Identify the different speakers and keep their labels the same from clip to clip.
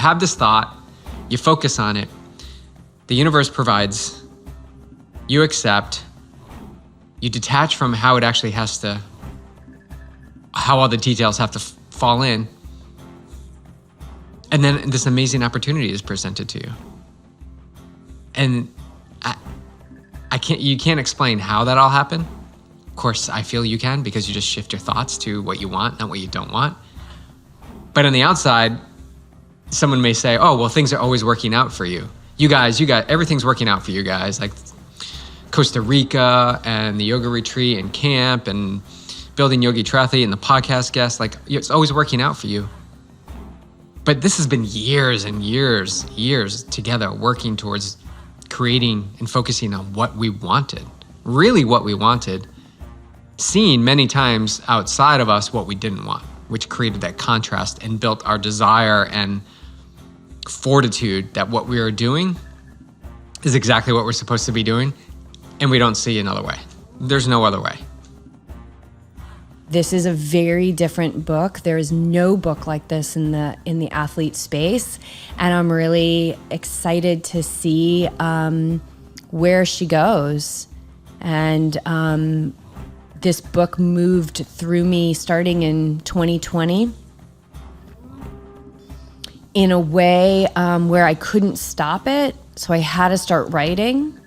Speaker 1: have this thought, you focus on it, the universe provides, you accept, you detach from how it actually has to, how all the details have to fall in, and then this amazing opportunity is presented to you. And you can't explain how that all happened. Of course, I feel you can, because you just shift your thoughts to what you want, not what you don't want. But on the outside, someone may say, oh, well, things are always working out for you. You guys, everything's working out for you guys. Like Costa Rica and the yoga retreat and camp and building Yogi Triathlete and the podcast guests, like it's always working out for you. But this has been years and years together working towards creating and focusing on what we wanted, really what we wanted, seeing many times outside of us what we didn't want, which created that contrast and built our desire and fortitude that what we are doing is exactly what we're supposed to be doing, and we don't see another way. There's no other way.
Speaker 2: This is a very different book. There is no book like this in the athlete space, and I'm really excited to see where she goes. And this book moved through me starting in 2020 in a way where I couldn't stop it, so I had to start writing.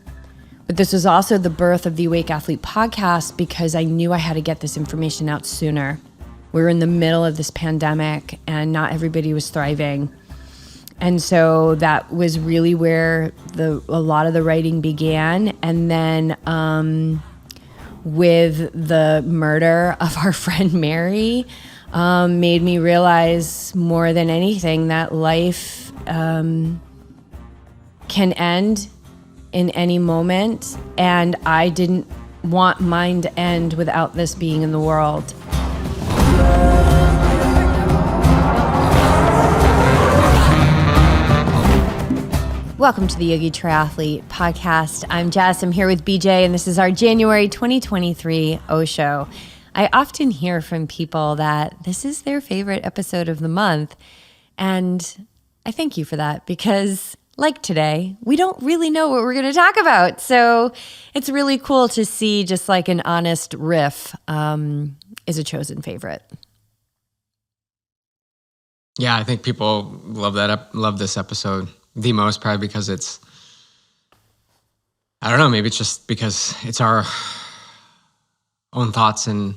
Speaker 2: But this was also the birth of the Awake Athlete podcast, because I knew I had to get this information out sooner. We were in the middle of this pandemic and not everybody was thriving. And so that was really where a lot of the writing began. And then with the murder of our friend Mary, made me realize more than anything that life can end in any moment, and I didn't want mine to end without this being in the world. Welcome to the Yogi Triathlete podcast. I'm Jess. I'm here with BJ, and this is our January 2023 O Show. I often hear from people that this is their favorite episode of the month, and I thank you for that, because like today, we don't really know what we're going to talk about. So it's really cool to see just like an honest riff is a chosen favorite.
Speaker 1: Yeah, I think people love this episode the most, probably because it's, I don't know, maybe it's just because it's our own thoughts and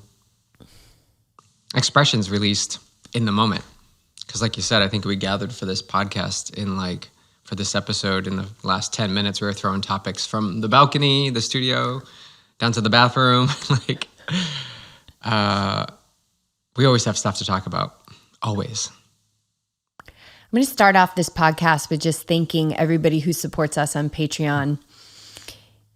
Speaker 1: expressions released in the moment. Because like you said, I think we gathered for this podcast for this episode, in the last 10 minutes, we were throwing topics from the balcony, the studio, down to the bathroom. We always have stuff to talk about, always.
Speaker 2: I'm going to start off this podcast with just thanking everybody who supports us on Patreon.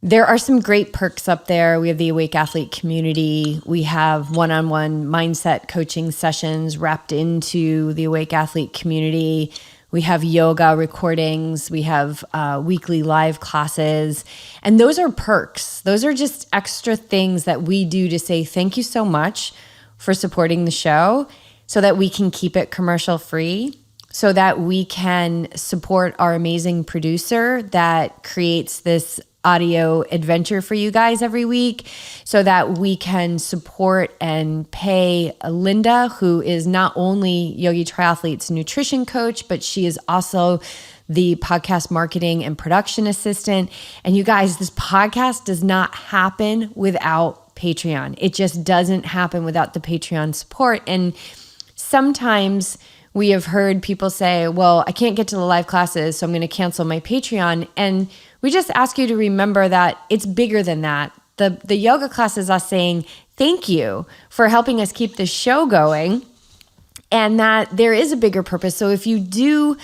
Speaker 2: There are some great perks up there. We have the Awake Athlete community. We have one-on-one mindset coaching sessions wrapped into the Awake Athlete community. We have yoga recordings. We have weekly live classes. And those are perks. Those are just extra things that we do to say thank you so much for supporting the show, so that we can keep it commercial free, so that we can support our amazing producer that creates this audio adventure for you guys every week, so that we can support and pay Linda, who is not only Yogi Triathlete's nutrition coach, but she is also the podcast marketing and production assistant. And you guys, this podcast does not happen without Patreon. It just doesn't happen without the Patreon support. And sometimes we have heard people say, well, I can't get to the live classes, so I'm going to cancel my Patreon. And we just ask you to remember that it's bigger than that. The yoga class is us saying thank you for helping us keep this show going, and that there is a bigger purpose. So if you do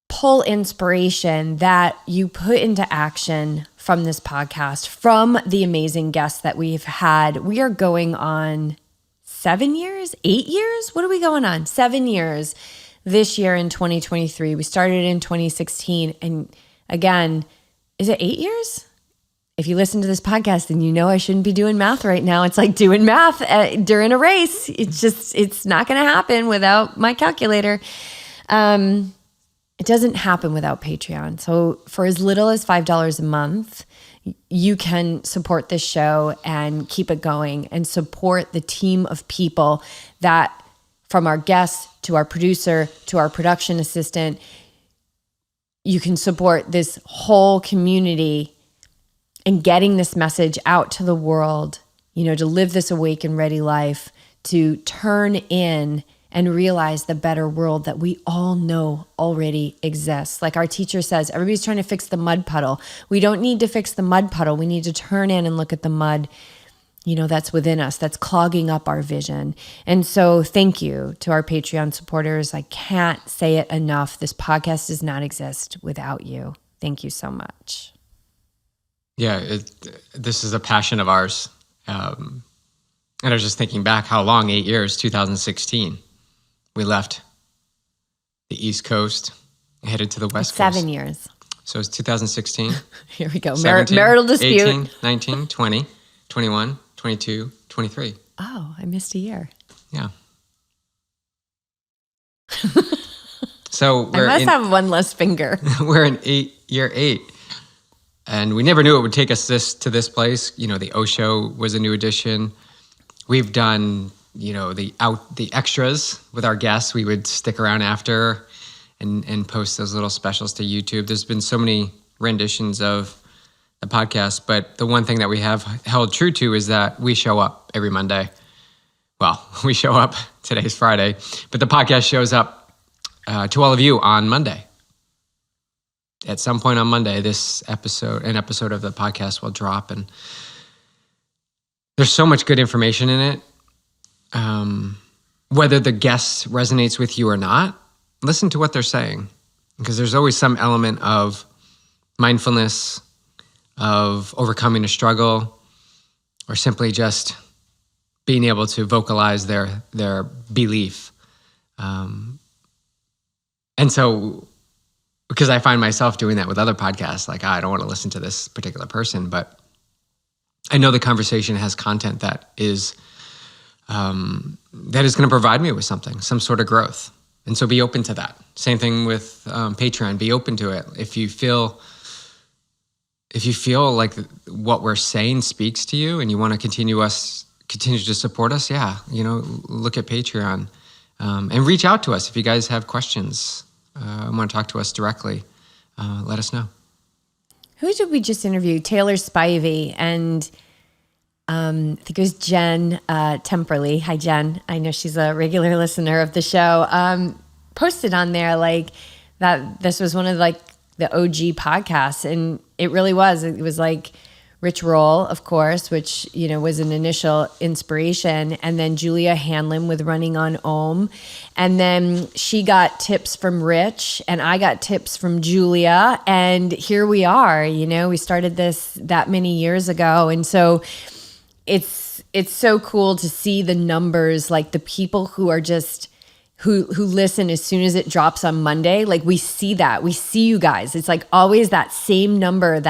Speaker 2: pull inspiration that you put into action from this podcast, from the amazing guests that we've had, we are going on 7 years, 8 years? What are we going on? 7 years this year in 2023. We started in 2016. And again, is it 8 years? If you listen to this podcast, then you know I shouldn't be doing math right now. It's like doing math during a race. It's not going to happen without my calculator. It doesn't happen without Patreon. So for as little as $5 a month, you can support this show and keep it going and support the team of people that, from our guests to our producer to our production assistant, you can support this whole community in getting this message out to the world, to live this awake and ready life, to turn in and realize the better world that we all know already exists. Like our teacher says, everybody's trying to fix the mud puddle. We don't need to fix the mud puddle. We need to turn in and look at the mud, that's within us, that's clogging up our vision. And so thank you to our Patreon supporters. I can't say it enough. This podcast does not exist without you. Thank you so much.
Speaker 1: Yeah, this is a passion of ours. And I was just thinking back how long, 8 years, 2016. We left the East Coast, headed to the West Coast.
Speaker 2: 7 years.
Speaker 1: So it's 2016.
Speaker 2: Here we go.
Speaker 1: 17,
Speaker 2: marital dispute.
Speaker 1: 18, 19, 20, 21, 22, 23.
Speaker 2: Oh, I missed a year.
Speaker 1: Yeah. So
Speaker 2: I must have one less finger.
Speaker 1: We're in year 8. And we never knew it would take us to this place. The O Show was a new addition. We've done the extras with our guests. We would stick around after and post those little specials to YouTube. There's been so many renditions of the podcast, but the one thing that we have held true to is that we show up every Monday. Well, we show up, today's Friday, but the podcast shows up to all of you on Monday. At some point on Monday, an episode of the podcast will drop, and there's so much good information in it. Whether the guest resonates with you or not, listen to what they're saying, because there's always some element of mindfulness, of overcoming a struggle, or simply just being able to vocalize their belief. And so, because I find myself doing that with other podcasts, like, I don't want to listen to this particular person, but I know the conversation has content that is going to provide me with something, some sort of growth. And so be open to that. Same thing with Patreon. Be open to it. If you feel like what we're saying speaks to you and you want to continue to support us, look at Patreon and reach out to us if you guys have questions. Want to talk to us directly. Let us know.
Speaker 2: Who did we just interview? Taylor Spivey and I think it was Jen Temperley. Hi, Jen. I know she's a regular listener of the show. Posted on there like that this was one of the OG podcasts, and it really was. It was like Rich Roll, of course, which was an initial inspiration, and then Julia Hanlon with Running on Om, and then she got tips from Rich, and I got tips from Julia, and here we are. We started this that many years ago, and so it's so cool to see the numbers, like the people who are just who listen as soon as it drops on Monday. Like we see that. We see you guys. It's like always that same number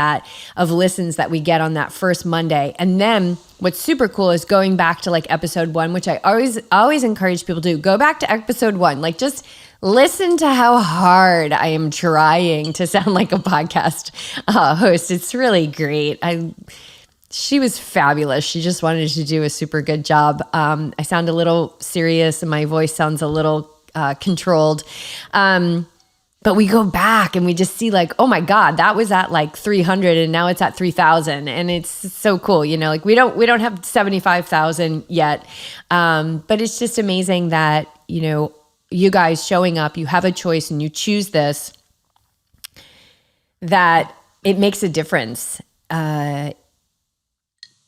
Speaker 2: of listens that we get on that first Monday. And then what's super cool is going back to like episode 1, which I always encourage people to do. Go back to episode 1. Like just listen to how hard I am trying to sound like a podcast host. It's really great. She was fabulous. She just wanted to do a super good job. I sound a little serious and my voice sounds a little controlled. But we go back and we just see like, oh my God, that was at like 300 and now it's at 3,000. And it's so cool. Like we don't have 75,000 yet. But it's just amazing that, you guys showing up, you have a choice and you choose this, that it makes a difference.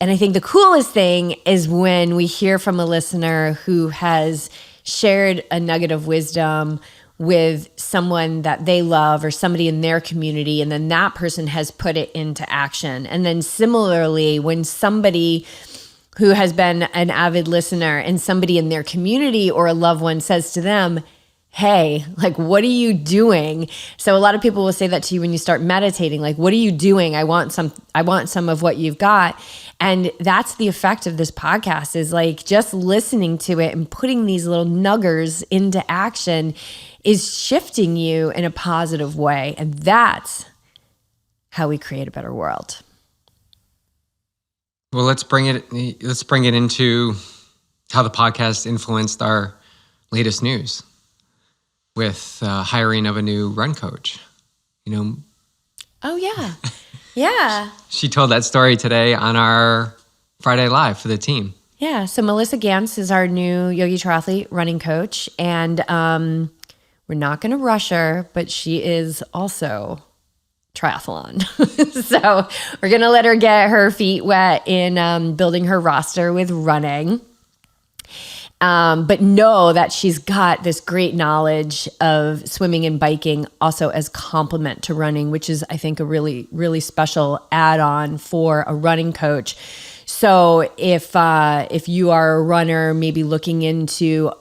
Speaker 2: And I think the coolest thing is when we hear from a listener who has shared a nugget of wisdom with someone that they love or somebody in their community, and then that person has put it into action. And then similarly, when somebody who has been an avid listener and somebody in their community or a loved one says to them, hey, like, what are you doing? So a lot of people will say that to you when you start meditating, like, what are you doing? I want some of what you've got. And that's the effect of this podcast, is like just listening to it and putting these little nuggers into action is shifting you in a positive way. And that's how we create a better world.
Speaker 1: Well, let's bring it into how the podcast influenced our latest news with hiring of a new run coach.
Speaker 2: Oh, yeah. Yeah.
Speaker 1: She told that story today on our Friday Live for the team.
Speaker 2: Yeah. So Melissa Gantz is our new Yogi Triathlete running coach. And we're not going to rush her, but she is also triathlon. So we're going to let her get her feet wet in building her roster with running. But know that she's got this great knowledge of swimming and biking also as complement to running, which is, I think, a really, really special add-on for a running coach. So if you are a runner, maybe looking into,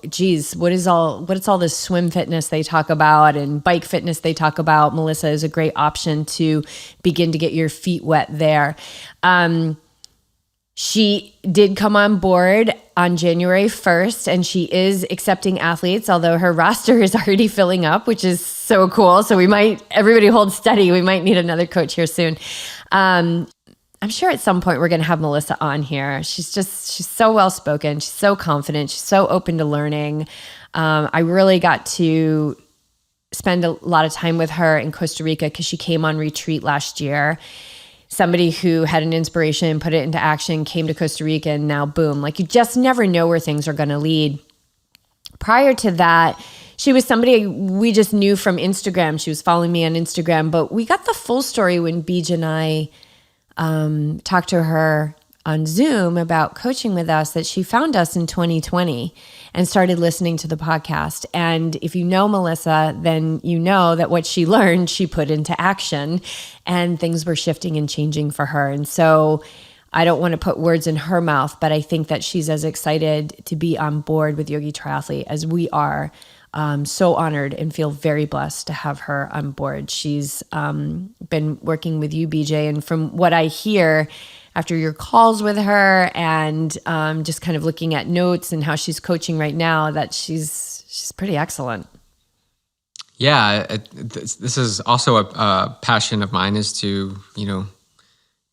Speaker 2: what's all this swim fitness they talk about and bike fitness they talk about, Melissa is a great option to begin to get your feet wet there. She did come on board on January 1st, and she is accepting athletes, although her roster is already filling up, which is so cool. So everybody hold steady. We might need another coach here soon. I'm sure at some point we're going to have Melissa on here. She's so well-spoken. She's so confident. She's so open to learning. I really got to spend a lot of time with her in Costa Rica because she came on retreat last year. Somebody who had an inspiration, put it into action, came to Costa Rica, and now boom, like you just never know where things are going to lead. Prior to that, she was somebody we just knew from Instagram. She was following me on Instagram, but we got the full story when Beej and I talked to her on Zoom about coaching with us, that she found us in 2020 and started listening to the podcast. And if you know Melissa, then you know that what she learned, she put into action, and things were shifting and changing for her. And so I don't want to put words in her mouth, but I think that she's as excited to be on board with Yogi Triathlete as we are. So honored and feel very blessed to have her on board. She's been working with you, BJ, and from what I hear after your calls with her and just kind of looking at notes and how she's coaching right now, that she's pretty excellent.
Speaker 1: Yeah, this is also a passion of mine, is to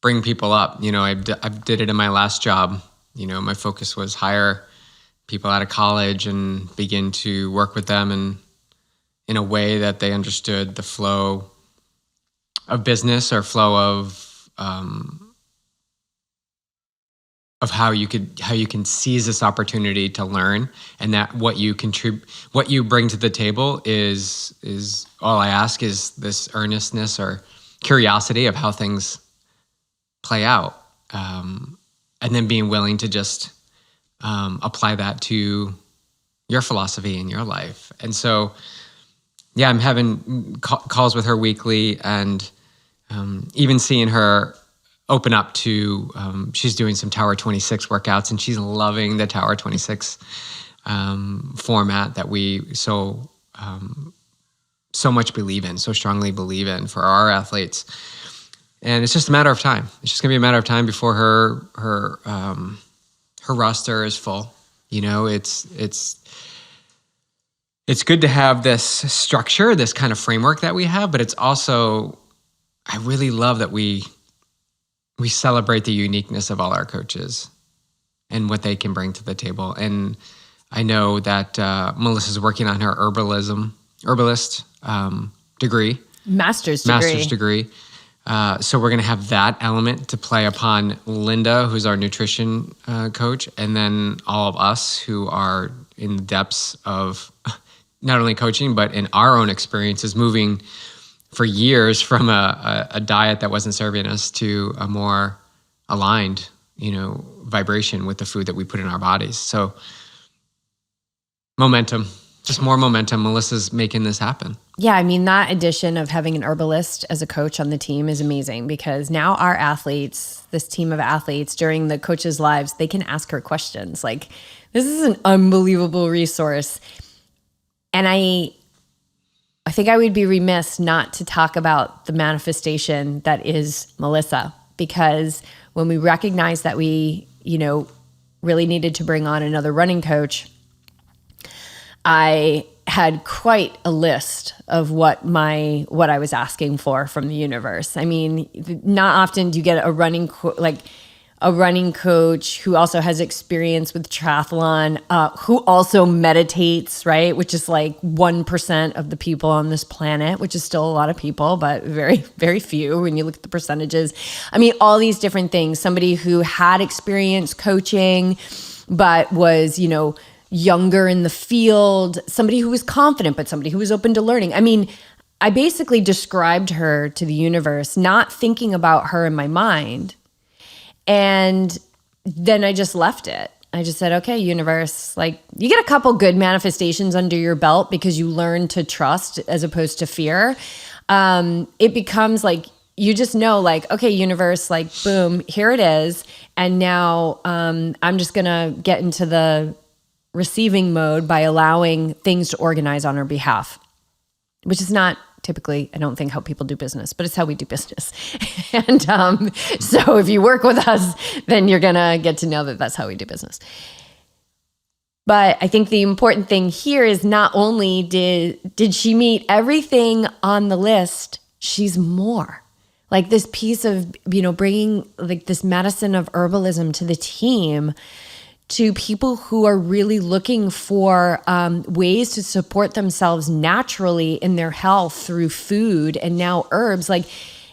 Speaker 1: bring people up. I did it in my last job. My focus was hire people out of college and begin to work with them in a way that they understood the flow of business or flow of how you can seize this opportunity to learn, and that what you bring to the table is all I ask is this earnestness or curiosity of how things play out, and then being willing to just apply that to your philosophy in your life. And so, yeah, I'm having calls with her weekly, and even seeing her open up to, she's doing some Tower 26 workouts, and she's loving the Tower 26 format that we so much believe in, so strongly believe in for our athletes. And it's just a matter of time. It's just gonna be a matter of time before her roster is full. It's good to have this structure, this kind of framework that we have, but it's also, I really love that we celebrate the uniqueness of all our coaches and what they can bring to the table. And I know that Melissa's working on her herbalist degree. Master's degree. So we're going to have that element to play upon Linda, who's our nutrition coach, and then all of us who are in the depths of not only coaching, but in our own experiences, moving for years from a diet that wasn't serving us to a more aligned, vibration with the food that we put in our bodies. So momentum. Just more momentum. Melissa's making this happen.
Speaker 2: Yeah, I mean, that addition of having an herbalist as a coach on the team is amazing, because now our athletes, this team of athletes, during the coaches' lives, they can ask her questions. Like, this is an unbelievable resource. And I think I would be remiss not to talk about the manifestation that is Melissa, because when we recognized that we, really needed to bring on another running coach, I had quite a list of what I was asking for from the universe. I mean, not often do you get a running coach who also has experience with triathlon, who also meditates, right? Which is like 1% of the people on this planet, which is still a lot of people, but very, very few when you look at the percentages. I mean, all these different things. Somebody who had experience coaching, but was, younger in the field, somebody who was confident, but somebody who was open to learning. I mean, I basically described her to the universe, not thinking about her in my mind. And then I just left it. I just said, okay, universe, like you get a couple good manifestations under your belt because you learn to trust as opposed to fear. It becomes like, you just know like, okay, universe, like boom, here it is. And now I'm just going to get into the receiving mode by allowing things to organize on our behalf, which is not typically, I don't think, how people do business, but it's how we do business. And so if you work with us, then you're going to get to know that that's how we do business. But I think the important thing here is not only did she meet everything on the list, she's more. Like this piece of, bringing like this medicine of herbalism to the team, to people who are really looking for ways to support themselves naturally in their health through food and now herbs. Like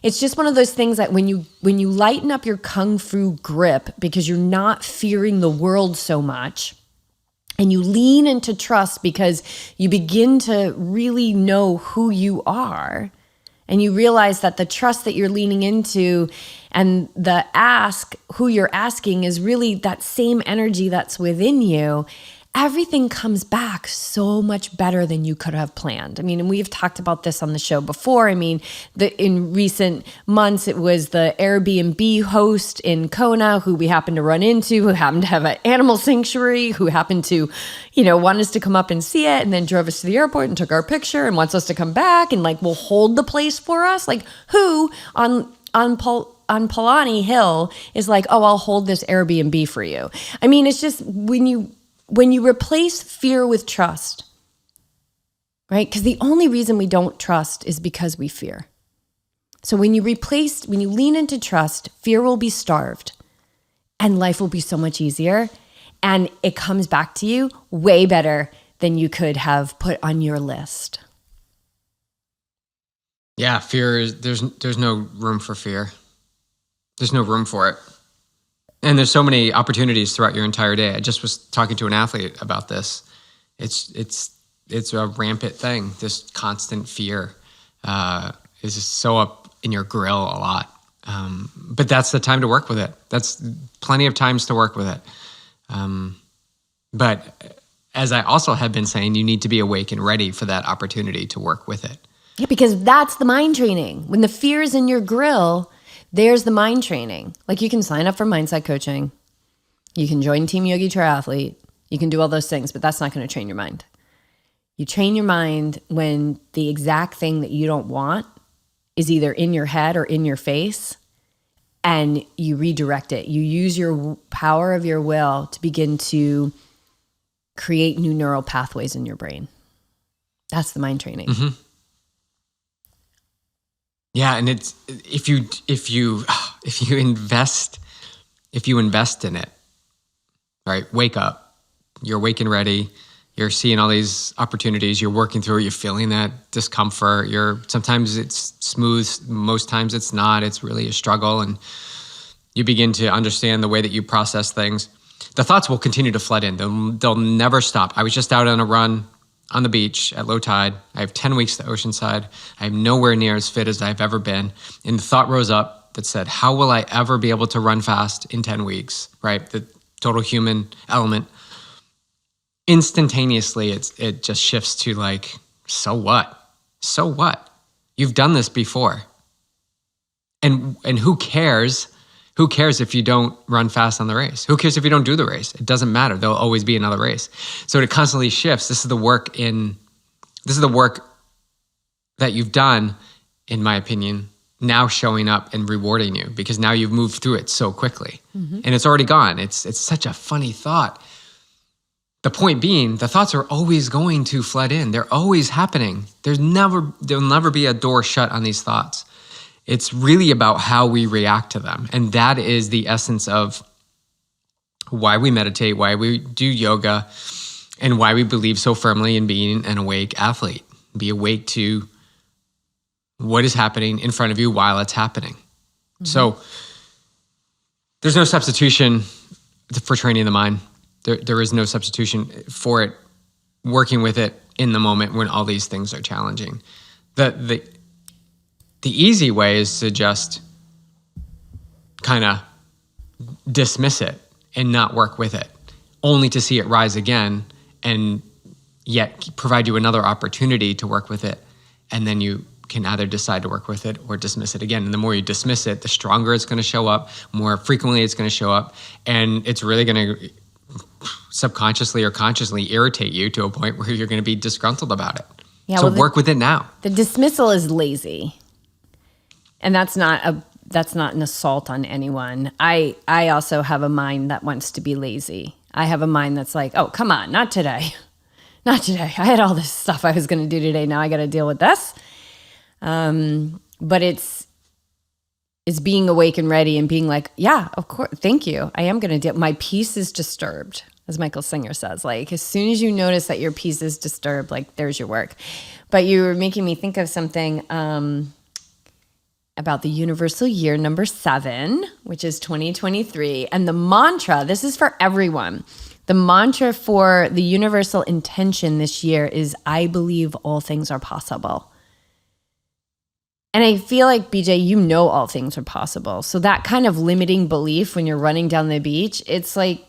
Speaker 2: it's just one of those things that when you lighten up your kung fu grip because you're not fearing the world so much, and you lean into trust because you begin to really know who you are, and you realize that the trust that you're leaning into and the who you're asking is really that same energy that's within you, everything comes back so much better than you could have planned. I mean, and we've talked about this on the show before. I mean, in recent months, it was the Airbnb host in Kona who we happened to run into, who happened to have an animal sanctuary, who happened to, want us to come up and see it, and then drove us to the airport and took our picture and wants us to come back and like will hold the place for us. Like who on Palani Hill is like, oh, I'll hold this Airbnb for you. I mean, it's just when you replace fear with trust, right? Because the only reason we don't trust is because we fear. So when you lean into trust, fear will be starved and life will be so much easier. And it comes back to you way better than you could have put on your list.
Speaker 1: Yeah, fear is, there's no room for fear. There's no room for it. And there's so many opportunities throughout your entire day. I just was talking to an athlete about this. It's a rampant thing. This constant fear is just so up in your grill a lot. But that's the time to work with it. That's plenty of times to work with it. But as I also have been saying, you need to be awake and ready for that opportunity to work with it.
Speaker 2: Yeah, because that's the mind training. When the fear is in your grill, there's the mind training. Like you can sign up for mindset coaching. You can join Team Yogi Triathlete. You can do all those things, but that's not going to train your mind. You train your mind when the exact thing that you don't want is either in your head or in your face, and you redirect it. You use your power of your will to begin to create new neural pathways in your brain. That's the mind training.
Speaker 1: Mm-hmm. Yeah, and it's if you invest in it, right? Wake up. You're awake and ready. You're seeing all these opportunities. You're working through it. You're feeling that discomfort. Sometimes it's smooth. Most times it's not. It's really a struggle, and you begin to understand the way that you process things. The thoughts will continue to flood in. They'll never stop. I was just out on a run on the beach at low tide. I have 10 weeks to Oceanside. I am nowhere near as fit as I've ever been. And the thought rose up that said, how will I ever be able to run fast in 10 weeks, right? The total human element. Instantaneously, it just shifts to like, so what? So what? You've done this before. And who cares? Who cares if you don't run fast on the race? Who cares if you don't do the race? It doesn't matter. There'll always be another race. So it constantly shifts. This is the work that you've done, in my opinion, now showing up and rewarding you, because now you've moved through it so quickly. Mm-hmm. And it's already gone. It's such a funny thought. The point being, the thoughts are always going to flood in. They're always happening. There'll never be a door shut on these thoughts. It's really about how we react to them. And that is the essence of why we meditate, why we do yoga, and why we believe so firmly in being an awake athlete. Be awake to what is happening in front of you while it's happening. Mm-hmm. So there's no substitution for training the mind. There is no substitution for it, working with it in the moment when all these things are challenging. The easy way is to just kind of dismiss it and not work with it, only to see it rise again and yet provide you another opportunity to work with it. And then you can either decide to work with it or dismiss it again. And the more you dismiss it, the stronger it's going to show up, more frequently it's going to show up, and it's really going to subconsciously or consciously irritate you to a point where you're going to be disgruntled about it. Yeah, so work with it now.
Speaker 2: The dismissal is lazy. And that's not an assault on anyone. I also have a mind that wants to be lazy. I have a mind that's like, oh, come on, not today. Not today. I had all this stuff I was going to do today. Now I got to deal with this. But it's being awake and ready and being like, yeah, of course. Thank you. I am going to deal. My peace is disturbed, as Michael Singer says. Like, as soon as you notice that your peace is disturbed, like, there's your work. But you were making me think of something, about the universal year number 7, which is 2023. And the mantra, this is for everyone. The mantra for the universal intention this year is, I believe all things are possible. And I feel like, BJ, you know all things are possible. So that kind of limiting belief when you're running down the beach, it's like...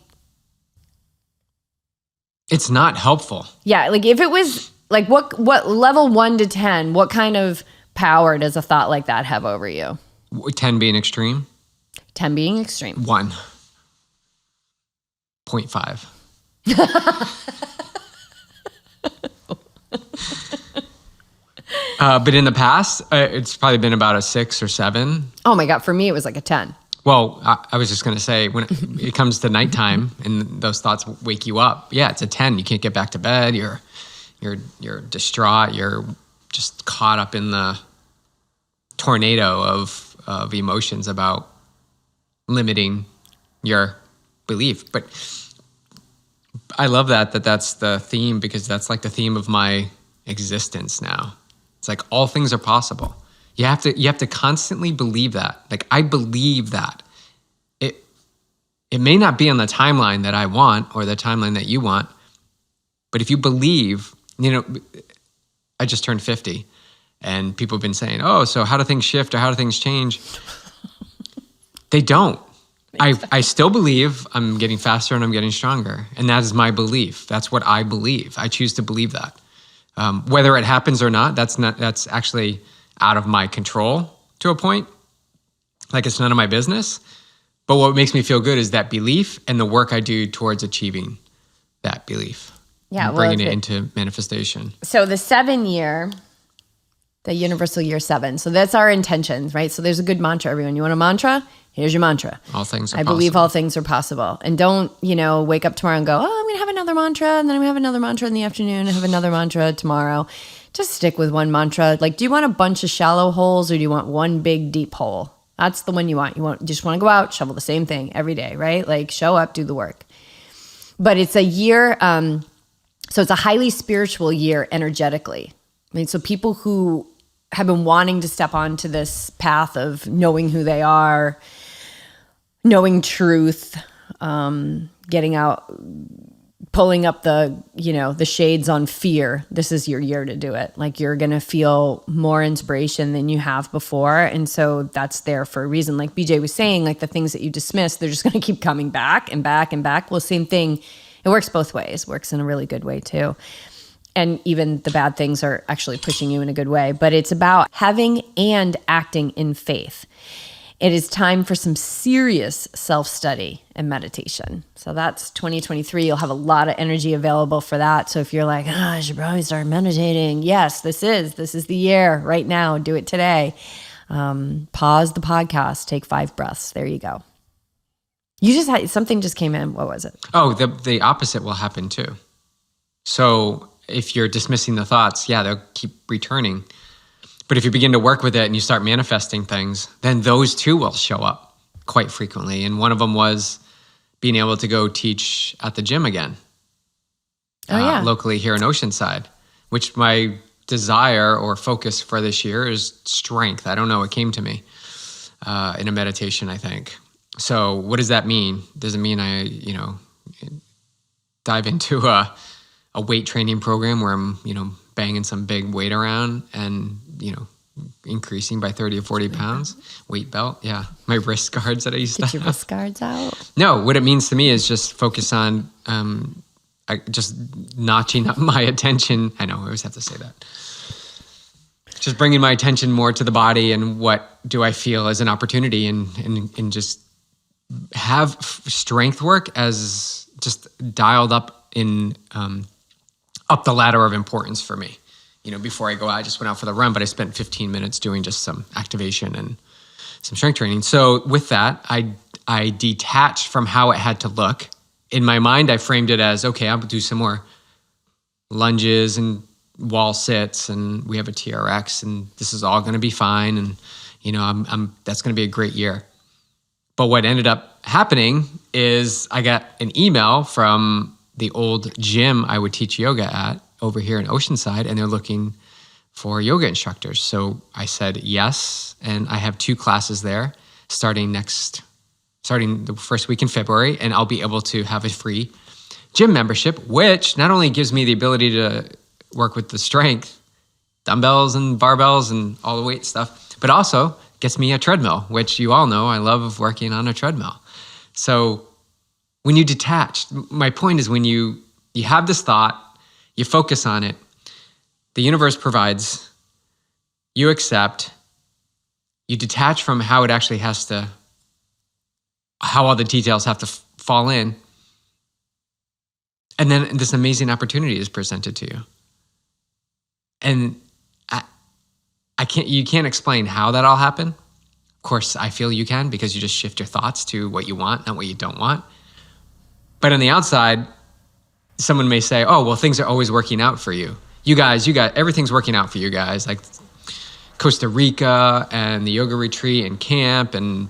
Speaker 1: it's not helpful.
Speaker 2: Yeah, like if it was, like what level 1 to 10, what kind of power does a thought like that have over you?
Speaker 1: 10 being extreme?
Speaker 2: 10 being extreme.
Speaker 1: 1.5. But in the past, it's probably been about a 6 or 7.
Speaker 2: Oh my God, for me, it was like a 10.
Speaker 1: Well, I was just going to say, when it comes to nighttime and those thoughts wake you up, yeah, it's a 10. You can't get back to bed. You're distraught. You're just caught up in the tornado of emotions about limiting your belief. But I love that's the theme, because that's like the theme of my existence now. It's like all things are possible. You have to constantly believe that. Like, I believe that. It may not be on the timeline that I want or the timeline that you want, but if you believe, I just turned 50, and people have been saying, oh, so how do things shift or how do things change? They don't. I still believe I'm getting faster and I'm getting stronger. And that is my belief. That's what I believe. I choose to believe that. Whether it happens or not, that's actually out of my control to a point. Like, it's none of my business. But what makes me feel good is that belief and the work I do towards achieving that belief.
Speaker 2: Yeah,
Speaker 1: bringing it into manifestation.
Speaker 2: So the 7 year, the universal year 7. So that's our intentions, right? So there's a good mantra, everyone. You want a mantra? Here's your mantra.
Speaker 1: All things are
Speaker 2: possible. I believe all things are possible. And don't, wake up tomorrow and go, oh, I'm going to have another mantra, and then I'm going to have another mantra in the afternoon, and have another mantra tomorrow. Just stick with one mantra. Like, do you want a bunch of shallow holes, or do you want one big deep hole? That's the one you want. You just want to go out, shovel the same thing every day, right? Like, show up, do the work. But it's a year, so it's a highly spiritual year energetically. I mean, so people who have been wanting to step onto this path of knowing who they are, knowing truth, getting out, pulling up the shades on fear. This is your year to do it. Like, you're going to feel more inspiration than you have before. And so that's there for a reason. Like BJ was saying, like, the things that you dismiss, they're just going to keep coming back and back and back. Well, same thing. It works both ways. Works in a really good way too. And even the bad things are actually pushing you in a good way. But it's about having and acting in faith. It is time for some serious self-study and meditation. So that's 2023. You'll have a lot of energy available for that. So if you're like, I should probably start meditating. Yes, this is the year right now. Do it today. Pause the podcast. Take 5 breaths. There you go. You just had something just came in. What was it?
Speaker 1: Oh, the opposite will happen too. So if you're dismissing the thoughts, yeah, they'll keep returning. But if you begin to work with it and you start manifesting things, then those too will show up quite frequently. And one of them was being able to go teach at the gym again. Locally here in Oceanside, which my desire or focus for this year is strength. I don't know. It came to me in a meditation, I think. So what does that mean? Does it mean I, dive into a weight training program where I'm, banging some big weight around and, increasing by 30 or 40 pounds? Weight belt. Yeah. My wrist guards that I used to have.
Speaker 2: Get your wrist guards out?
Speaker 1: No, what it means to me is just focus on just notching up my attention. I know, I always have to say that. Just bringing my attention more to the body and what do I feel as an opportunity and just have strength work as just dialed up in up the ladder of importance for me. Before I go out, I just went out for the run, but I spent 15 minutes doing just some activation and some strength training. So with that, I detached from how it had to look. In my mind, I framed it as, okay, I'll do some more lunges and wall sits, and we have a TRX, and this is all going to be fine, and that's going to be a great year. But what ended up happening is I got an email from the old gym I would teach yoga at over here in Oceanside, and they're looking for yoga instructors. So I said yes, and I have 2 classes there starting the first week in February, and I'll be able to have a free gym membership, which not only gives me the ability to work with the strength, dumbbells and barbells and all the weight stuff, but also gets me a treadmill, which you all know I love working on a treadmill. So when you detach, my point is when you have this thought, you focus on it, the universe provides, you accept, you detach from how it actually has to, how all the details have to fall in, and then this amazing opportunity is presented to you. And you can't explain how that all happened. Of course, I feel you can, because you just shift your thoughts to what you want, not what you don't want. But on the outside, someone may say, oh, well, things are always working out for you. You guys, everything's working out for you guys. Like Costa Rica and the yoga retreat and camp and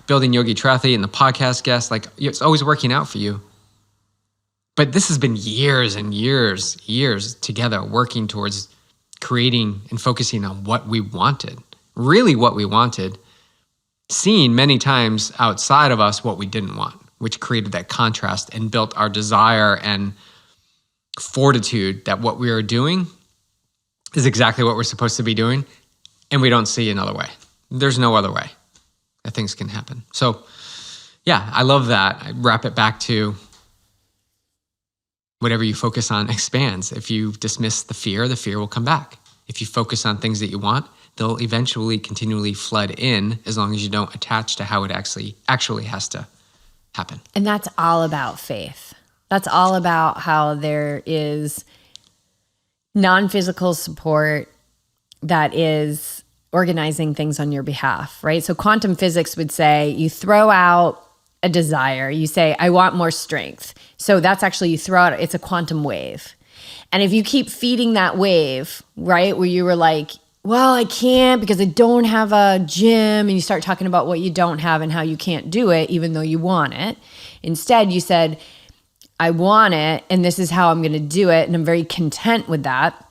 Speaker 1: building Yogi Triathlete and the podcast guests, like it's always working out for you. But this has been years and years together working towards creating and focusing on what we wanted, really what we wanted, seeing many times outside of us what we didn't want, which created that contrast and built our desire and fortitude that what we are doing is exactly what we're supposed to be doing, and we don't see another way. There's no other way that things can happen. So yeah, I love that. I wrap it back to whatever you focus on expands. If you dismiss the fear will come back. If you focus on things that you want, they'll eventually continually flood in, as long as you don't attach to how it actually has to happen.
Speaker 2: And that's all about faith. That's all about how there is non-physical support that is organizing things on your behalf, right? So quantum physics would say you throw out a desire. You say, I want more strength. So that's actually, you throw out, it's a quantum wave. And if you keep feeding that wave, right, where you were like, well, I can't because I don't have a gym, and you start talking about what you don't have and how you can't do it, even though you want it. Instead, you said, I want it, and this is how I'm going to do it, and I'm very content with that.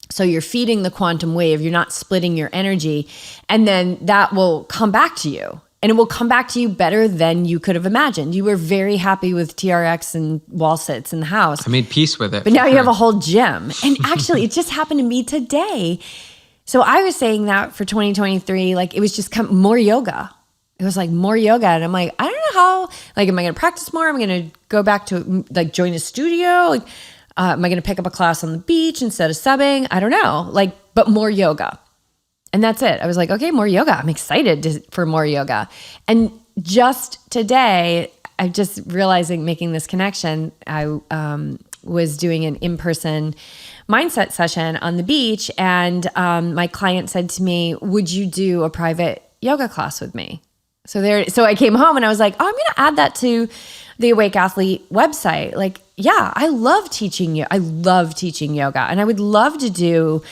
Speaker 2: So you're feeding the quantum wave, you're not splitting your energy, and then that will come back to you. And it will come back to you better than you could have imagined. You were very happy with TRX and wall sits in the house.
Speaker 1: I made peace with it.
Speaker 2: But now you have a whole gym. And actually, it just happened to me today. So I was saying that for 2023, like it was just more yoga. It was like more yoga. And I'm like, I don't know how, like, am I going to practice more? Am I going to go back to like join a studio? Like, am I going to pick up a class on the beach instead of subbing? I don't know. Like, but more yoga. And that's it. I was like, okay, more yoga. I'm excited for more yoga. And just today, I'm just realizing, making this connection, I was doing an in-person mindset session on the beach, and my client said to me, would you do a private yoga class with me? So I came home and I was like, oh, I'm going to add that to the Awake Athlete website. Like, yeah, I love teaching you. I love teaching yoga, and I would love to do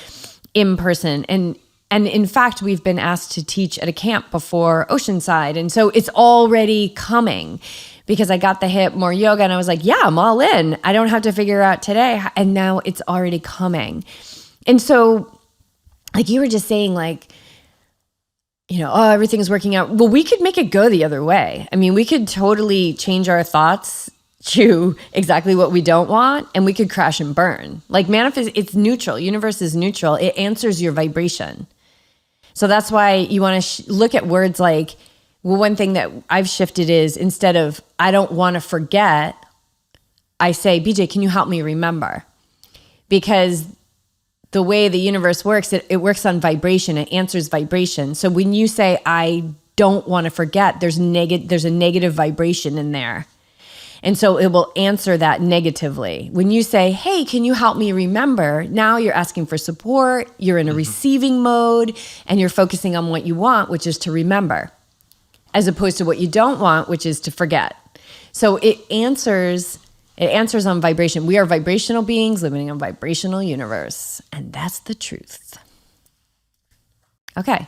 Speaker 2: in person. And in fact, we've been asked to teach at a camp before Oceanside. And so it's already coming because I got the hip more yoga and I was like, yeah, I'm all in. I don't have to figure out today. And now it's already coming. And so like you were just saying, like, oh, everything's working out. Well, we could make it go the other way. I mean, we could totally change our thoughts to exactly what we don't want, and we could crash and burn. Like manifest, it's neutral. Universe is neutral. It answers your vibration. So that's why you want to look at words like, well, one thing that I've shifted is instead of, I don't want to forget, I say, BJ, can you help me remember? Because the way the universe works, it works on vibration. It answers vibration. So when you say, I don't want to forget, there's a negative vibration in there. And so it will answer that negatively. When you say, hey, can you help me remember? Now you're asking for support. You're in a receiving mode and you're focusing on what you want, which is to remember, as opposed to what you don't want, which is to forget. So it answers on vibration. We are vibrational beings living in a vibrational universe. And that's the truth. Okay.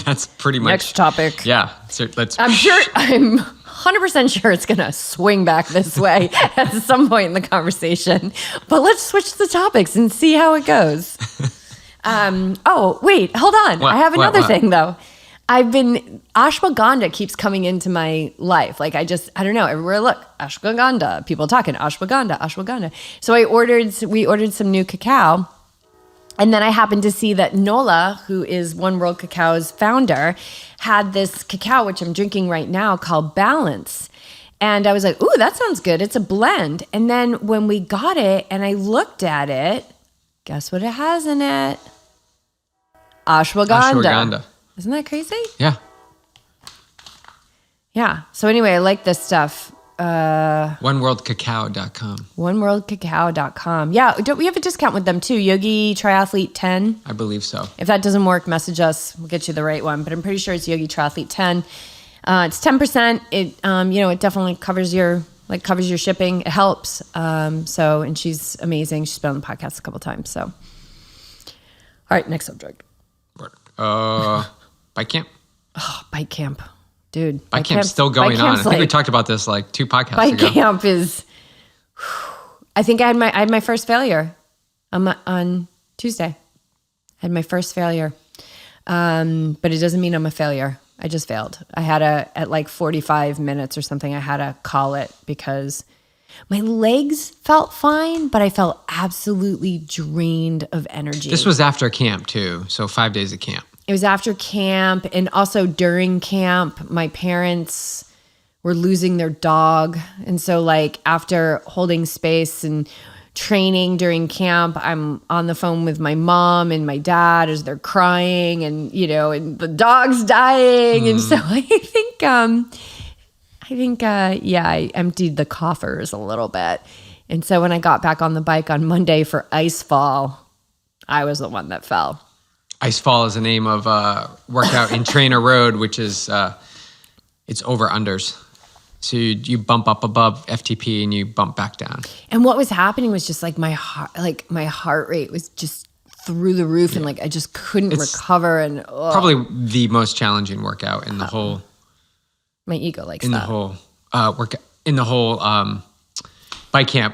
Speaker 1: That's pretty much.
Speaker 2: Next topic.
Speaker 1: Yeah. So
Speaker 2: I'm 100% sure it's going to swing back this way at some point in the conversation. But let's switch the topics and see how it goes. Oh, wait, hold on. I have another thing, though. Ashwagandha keeps coming into my life. Like I don't know, everywhere I look, ashwagandha, people talking ashwagandha. So we ordered some new cacao. And then I happened to see that Nola, who is One World Cacao's founder, had this cacao, which I'm drinking right now, called Balance. And I was like, ooh, that sounds good. It's a blend. And then when we got it and I looked at it, guess what it has in it? Ashwagandha. Isn't that crazy?
Speaker 1: Yeah.
Speaker 2: Yeah. So anyway, I like this stuff.
Speaker 1: OneWorldCacao.com.
Speaker 2: OneWorldCacao.com. Yeah. We have a discount with them too. Yogi Triathlete 10.
Speaker 1: I believe so.
Speaker 2: If that doesn't work, message us. We'll get you the right one. But I'm pretty sure it's Yogi Triathlete 10. It's 10%. It it definitely covers your shipping. It helps. And she's amazing. She's been on the podcast a couple times. So, all right, next subject.
Speaker 1: Bike camp.
Speaker 2: Oh, bike camp, dude.
Speaker 1: Bike camp's still going on. I think we talked about this like 2 podcasts ago.
Speaker 2: Bike camp is. I think I had my first failure on Tuesday. I had my first failure, but it doesn't mean I'm a failure. I just failed. I had at like 45 minutes or something, I had to call it because my legs felt fine, but I felt absolutely drained of energy.
Speaker 1: This was after camp too, so 5 days of camp.
Speaker 2: It was after camp, and also during camp, my parents were losing their dog. And so like after holding space and training during camp, I'm on the phone with my mom and my dad as they're crying and and the dog's dying. And so I emptied the coffers a little bit. And so when I got back on the bike on Monday for Icefall, I was the one that fell.
Speaker 1: Icefall is the name of a workout in Trainer Road, which is it's over unders. So you bump up above FTP and you bump back down.
Speaker 2: And what was happening was just like my heart rate was just through the roof, and like I just couldn't recover. And
Speaker 1: probably the most challenging workout in the whole.
Speaker 2: My ego likes
Speaker 1: in
Speaker 2: that.
Speaker 1: the whole workout in the whole bike camp.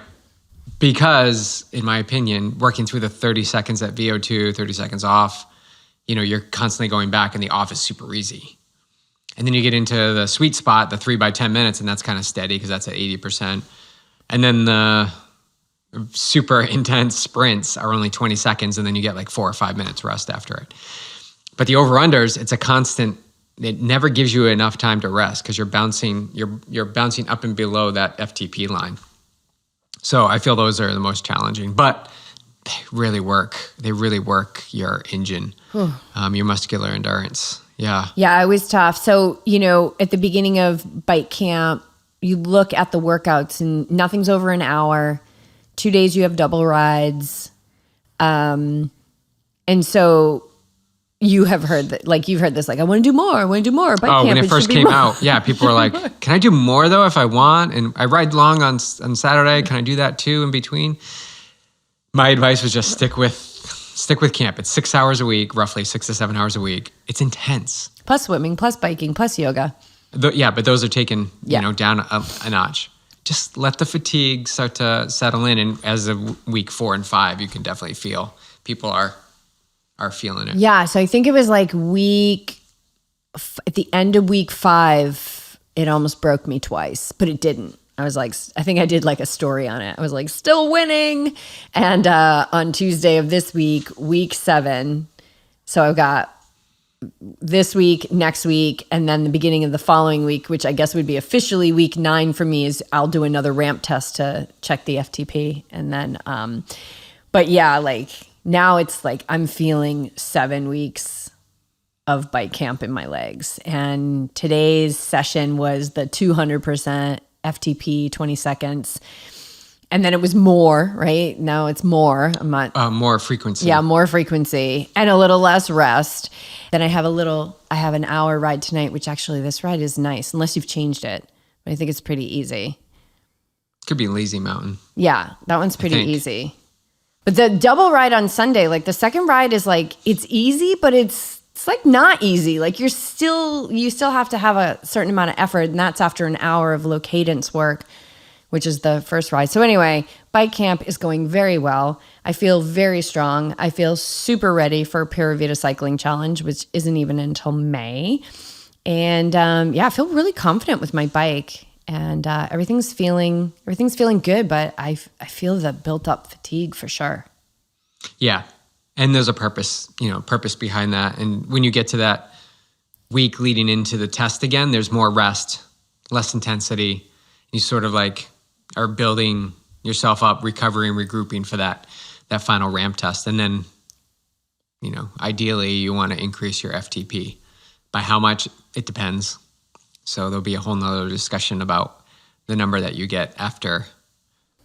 Speaker 1: Because, in my opinion, working through the 30 seconds at VO2, 30 seconds off, you're constantly going back, and the off is super easy. And then you get into the sweet spot, the 3 by 10 minutes, and that's kind of steady because that's at 80%. And then the super intense sprints are only 20 seconds, and then you get like 4 or 5 minutes rest after it. But the over-unders, it's a constant. It never gives you enough time to rest because you're bouncing up and below that FTP line. So I feel those are the most challenging, but they really work. They really work your engine, your muscular endurance. Yeah. Yeah,
Speaker 2: it was tough. So, at the beginning of bike camp, you look at the workouts and nothing's over an hour. 2 days you have double rides. And so you have heard that, like you've heard this, like I want to do more. I want to do more. Bike camp,
Speaker 1: when it first
Speaker 2: should be
Speaker 1: came
Speaker 2: more.
Speaker 1: out, yeah, people were like, "Can I do more though if I want?" And I ride long on Saturday. Can I do that too in between? My advice was just stick with camp. It's 6 hours a week, roughly 6 to 7 hours a week. It's intense.
Speaker 2: Plus swimming, plus biking, plus yoga.
Speaker 1: Yeah, but those are taken
Speaker 2: Yeah.
Speaker 1: down a notch. Just let the fatigue start to settle in, and as of week 4 and 5, you can definitely feel people are feeling it.
Speaker 2: Yeah, so I think it was like at the end of week 5, it almost broke me twice, but it didn't. I was like, I think I did like a story on it. I was like, still winning. And on Tuesday of this week 7, so I've got this week, next week, and then the beginning of the following week, which I guess would be officially week 9 for me, is I'll do another ramp test to check the FTP. And then, but yeah, like now it's like I'm feeling 7 weeks of bike camp in my legs. And today's session was the 200% FTP, 20 seconds. And then it was more, right? Now it's more. I'm not
Speaker 1: More frequency.
Speaker 2: Yeah, more frequency and a little less rest. Then I have an hour ride tonight, which actually this ride is nice, unless you've changed it. But I think it's pretty easy.
Speaker 1: Could be Lazy Mountain.
Speaker 2: Yeah, that one's pretty
Speaker 1: think.
Speaker 2: easy. But the double ride on Sunday, like the second ride is like, it's easy, but it's like not easy. Like you still have to have a certain amount of effort, and that's after an hour of low cadence work, which is the first ride. So anyway, bike camp is going very well. I feel very strong. I feel super ready for Pura Vida Cycling Challenge, which isn't even until May. And yeah, I feel really confident with my bike, and everything's feeling good. But I feel the built up fatigue for sure.
Speaker 1: Yeah. And there's a purpose behind that. And when you get to that week leading into the test again, there's more rest, less intensity. You sort of like are building yourself up, recovering, regrouping for that final ramp test. And then, ideally you want to increase your FTP. By how much, it depends. So there'll be a whole nother discussion about the number that you get after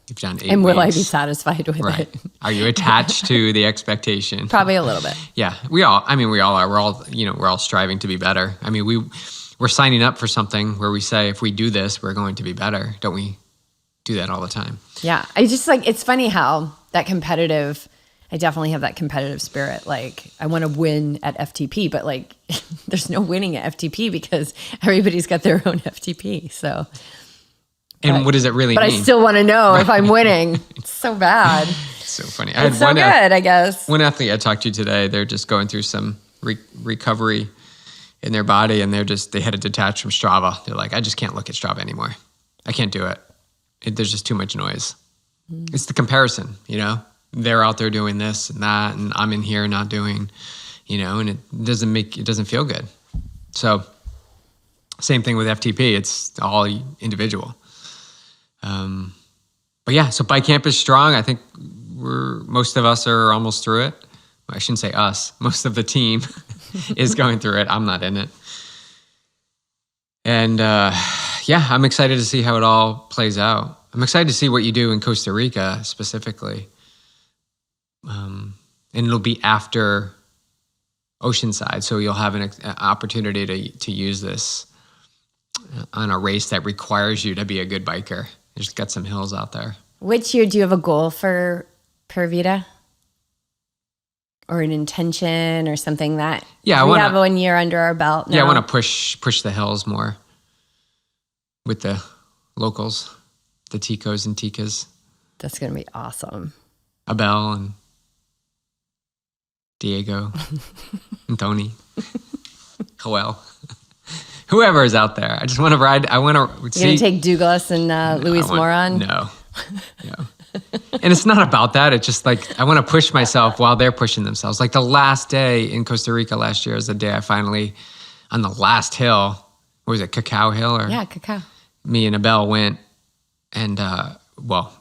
Speaker 1: you've done 8 weeks.
Speaker 2: And will I be satisfied with it?
Speaker 1: Are you attached to the expectation?
Speaker 2: Probably a little bit.
Speaker 1: Yeah, we all are. We're all striving to be better. I mean, we're signing up for something where we say, if we do this, we're going to be better. Don't we do that all the time?
Speaker 2: Yeah. I just like, it's funny how I definitely have that competitive spirit. Like I want to win at FTP, but like there's no winning at FTP because everybody's got their own FTP. So.
Speaker 1: And what does it really mean?
Speaker 2: But I still want to know if I'm winning. It's so bad.
Speaker 1: It's so funny.
Speaker 2: It's so good, I guess.
Speaker 1: One athlete I talked to today, they're just going through some recovery in their body, and they had to detach from Strava. They're like, I just can't look at Strava anymore. I can't do it. There's just too much noise. It's the comparison, They're out there doing this and that, and I'm in here not doing, and it doesn't feel good. So same thing with FTP. It's all individual. But yeah, so bike camp is strong. I think most of us are almost through it. Well, I shouldn't say us. Most of the team is going through it. I'm not in it. And yeah, I'm excited to see how it all plays out. I'm excited to see what you do in Costa Rica specifically. And it'll be after Oceanside, so you'll have an opportunity to use this on a race that requires you to be a good biker. Just got some hills out there.
Speaker 2: Which year do you have a goal for Pura Vida? Or an intention or something that we have 1 year under our belt now?
Speaker 1: Yeah, I want to push the hills more with the locals, the Ticos and Ticas.
Speaker 2: That's going to be awesome.
Speaker 1: Abel and Diego and Tony. Joel. Whoever is out there. I just want to ride. I want to see.
Speaker 2: You're going to take Douglas and Luis Moran?
Speaker 1: No. And it's not about that. It's just like, I want to push myself while they're pushing themselves. Like the last day in Costa Rica last year is the day I finally, on the last hill, what was it, Cacao Hill?
Speaker 2: Yeah, Cacao.
Speaker 1: Me and Abel went, and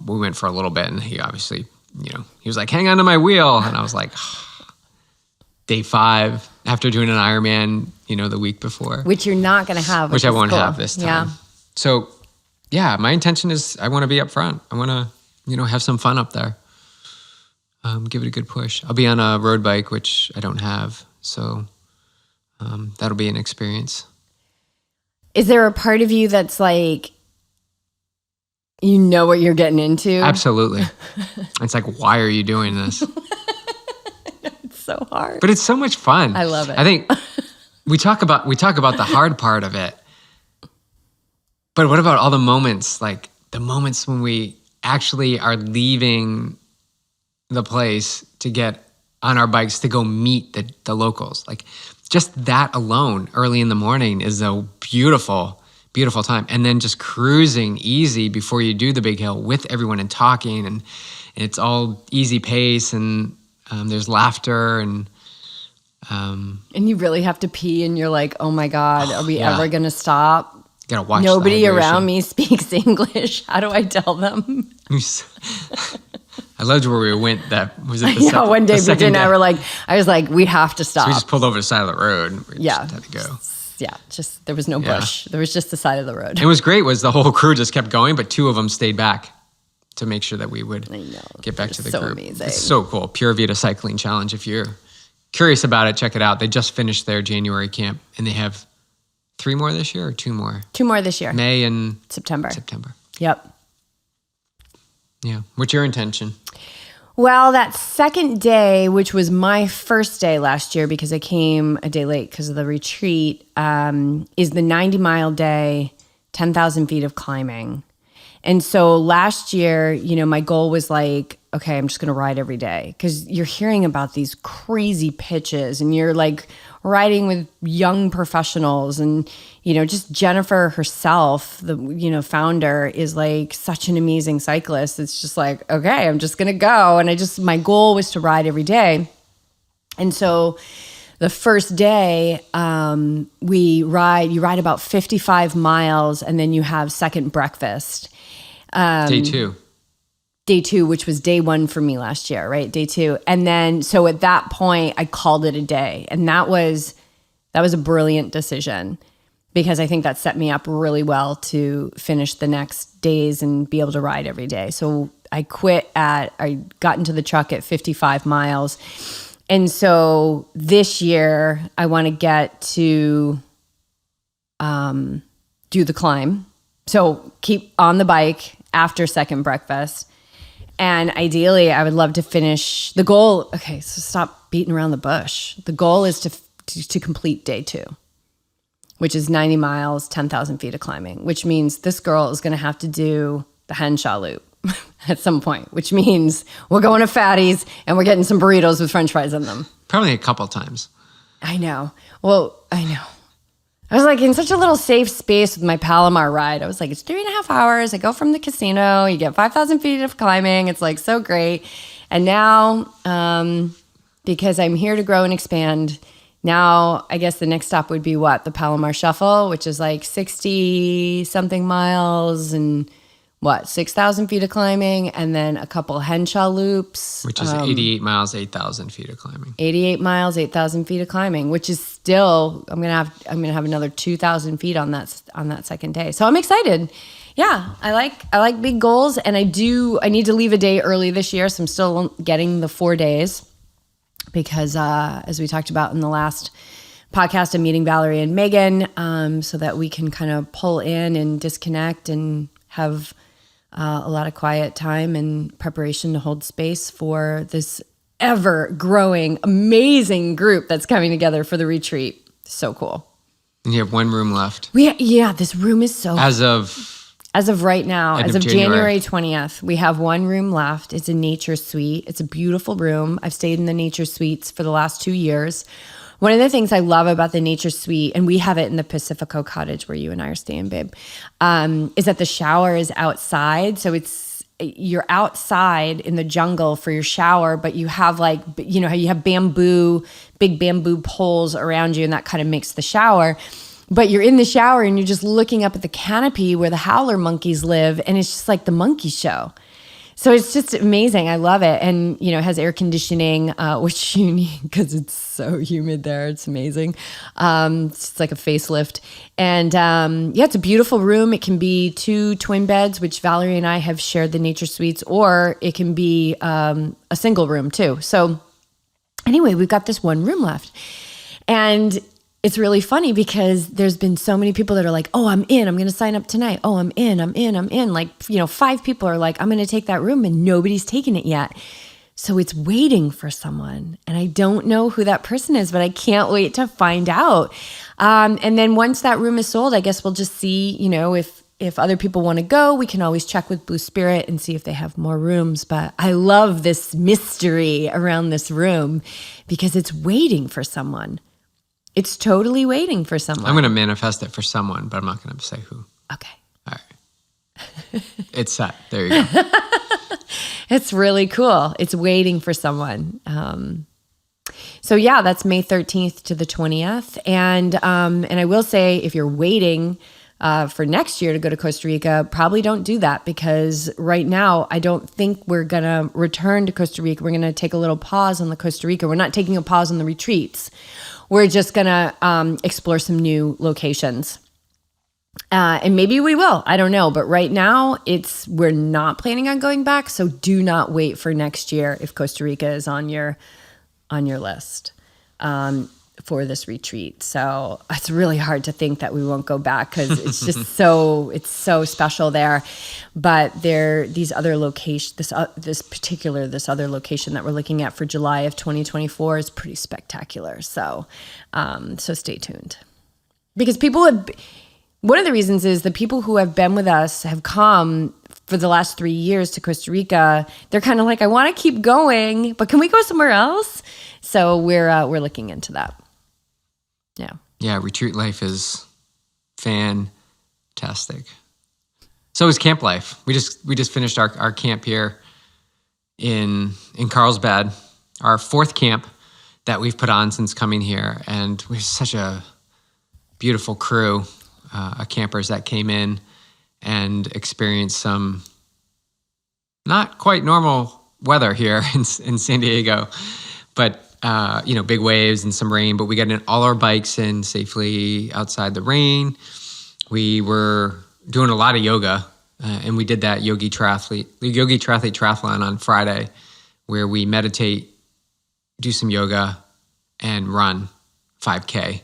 Speaker 1: we went for a little bit, and he obviously, he was like, hang on to my wheel. And I was like, day 5, after doing an Ironman, the week before.
Speaker 2: Which you're not going to have.
Speaker 1: Which I won't have this time.
Speaker 2: Yeah.
Speaker 1: So, yeah, my intention is I want to be up front. I want to, have some fun up there. give it a good push. I'll be on a road bike, which I don't have, so that'll be an experience.
Speaker 2: Is there a part of you that's like, you know what you're getting into?
Speaker 1: Absolutely. It's like, why are you doing this?
Speaker 2: It's so hard.
Speaker 1: But it's so much fun.
Speaker 2: I love it.
Speaker 1: I think we talk about the hard part of it. But what about all the moments, like the moments when we actually are leaving the place to get on our bikes to go meet the locals? Like just that alone early in the morning is a beautiful, beautiful time. And then just cruising easy before you do the big hill with everyone and talking, and it's all easy pace, and there's laughter, and
Speaker 2: you really have to pee, and you're like, oh my God, are we ever going to stop?
Speaker 1: Gotta watch.
Speaker 2: Nobody around me speaks English. How do I tell them?
Speaker 1: I loved where we went. That was it. The
Speaker 2: One day, BJ and I were like, I was like, we have to stop.
Speaker 1: So we just pulled over the side of the road. We just had to go.
Speaker 2: Yeah, just there was no bush. There was just the side of the road.
Speaker 1: It was great. Was the whole crew just kept going, but 2 of them stayed back to make sure that we would get back to the group.
Speaker 2: Amazing.
Speaker 1: It's so cool. Pure Vita Cycling Challenge. If you're curious about it, check it out. They just finished their January camp, and they have 3 more this year or 2 more?
Speaker 2: 2 more this year.
Speaker 1: May and
Speaker 2: September.
Speaker 1: Yep. Yeah. What's your intention?
Speaker 2: Well, that second day, which was my first day last year because I came a day late because of the retreat, is the 90-mile day, 10,000 feet of climbing. And so last year, my goal was like, okay, I'm just going to ride every day, because you're hearing about these crazy pitches and you're like riding with young professionals, and, just Jennifer herself, the, founder, is like such an amazing cyclist. It's just like, okay, I'm just going to go. And my goal was to ride every day. And so the first day, you ride about 55 miles, and then you have second breakfast. Day two, which was day 1 for me last year, right? Day 2. And then, so at that point I called it a day, and that was a brilliant decision, because I think that set me up really well to finish the next days and be able to ride every day. So I got into the truck at 55 miles. And so this year I want to get to do the climb. So keep on the bike after second breakfast. And ideally, I would love to finish the goal. Okay, so stop beating around the bush. The goal is to complete day 2, which is 90 miles, 10,000 feet of climbing, which means this girl is going to have to do the Henshaw Loop at some point, which means we're going to Fatty's and we're getting some burritos with French fries in them.
Speaker 1: Probably a couple times.
Speaker 2: I know. Well, I know. I was like in such a little safe space with my Palomar ride. I was like, it's 3.5 hours. I go from the casino. You get 5,000 feet of climbing. It's like so great. And now, because I'm here to grow and expand, now I guess the next stop would be what? The Palomar Shuffle, which is like 60 something miles and 6,000 feet of climbing, and then a couple Henshaw loops,
Speaker 1: which is 88 miles, 8,000 feet of climbing.
Speaker 2: 88 miles, 8,000 feet of climbing, which is still I'm gonna have another 2,000 feet on that second day. So I'm excited. Yeah, I like big goals, and I need to leave a day early this year, so I'm still getting the 4 days, because as we talked about in the last podcast, I'm meeting Valerie and Megan, so that we can kind of pull in and disconnect and have a lot of quiet time and preparation to hold space for this ever-growing, amazing group that's coming together for the retreat. So cool.
Speaker 1: And you have 1 room left.
Speaker 2: This room is so...
Speaker 1: As of
Speaker 2: right now, as of January 20th, we have 1 room left. It's a nature suite. It's a beautiful room. I've stayed in the nature suites for the last 2 years. One of the things I love about the nature suite, and we have it in the Pacifico cottage where you and I are staying, babe, is that the shower is outside. So you're outside in the jungle for your shower, but you have you have big bamboo poles around you, and that kind of makes the shower. But you're in the shower and you're just looking up at the canopy where the howler monkeys live, and it's just like the monkey show. So it's just amazing. I love it. And, you know, it has air conditioning, which you need because it's so humid there. It's amazing. It's like a facelift. And yeah, it's a beautiful room. It can be 2 twin beds, which Valerie and I have shared the Nature Suites, or it can be a single room too. So anyway, we've got this one room left. And it's really funny because there's been so many people that are like, oh, I'm in, I'm going to sign up tonight. Oh, I'm in. Like, you know, 5 people are like, I'm going to take that room, and nobody's taken it yet. So it's waiting for someone. And I don't know who that person is, but I can't wait to find out. And then once that room is sold, I guess we'll just see, you know, if other people want to go, we can always check with Blue Spirit and see if they have more rooms. But I love this mystery around this room because it's waiting for someone. It's totally waiting for someone.
Speaker 1: I'm going to manifest it for someone, but I'm not going to say who.
Speaker 2: Okay.
Speaker 1: All right. It's set. There you go.
Speaker 2: It's really cool. It's waiting for someone. So yeah, that's May 13th to the 20th. And I will say, if you're waiting for next year to go to Costa Rica, probably don't do that, because right now I don't think we're going to return to Costa Rica. We're going to take a little pause on the Costa Rica. We're not taking a pause on the retreats. We're just going to explore some new locations. And maybe we will. I don't know. But right now, we're not planning on going back. So do not wait for next year if Costa Rica is on your list for this retreat. So it's really hard to think that we won't go back, because it's just it's so special there. But these other locations, this other location that we're looking at for July of 2024 is pretty spectacular. So stay tuned, because one of the reasons is the people who have been with us have come for the last 3 years to Costa Rica. They're kind of like, I want to keep going, but can we go somewhere else? So we're looking into that. Yeah.
Speaker 1: Yeah, retreat life is fantastic. So is camp life. We just finished our camp here in Carlsbad, our 4th camp that we've put on since coming here, and we're such a beautiful crew of campers that came in and experienced some not quite normal weather here in San Diego, but big waves and some rain, but we got all our bikes in safely outside the rain. We were doing a lot of yoga, and we did that Yogi Triathlete Triathlon on Friday, where we meditate, do some yoga, and run 5K,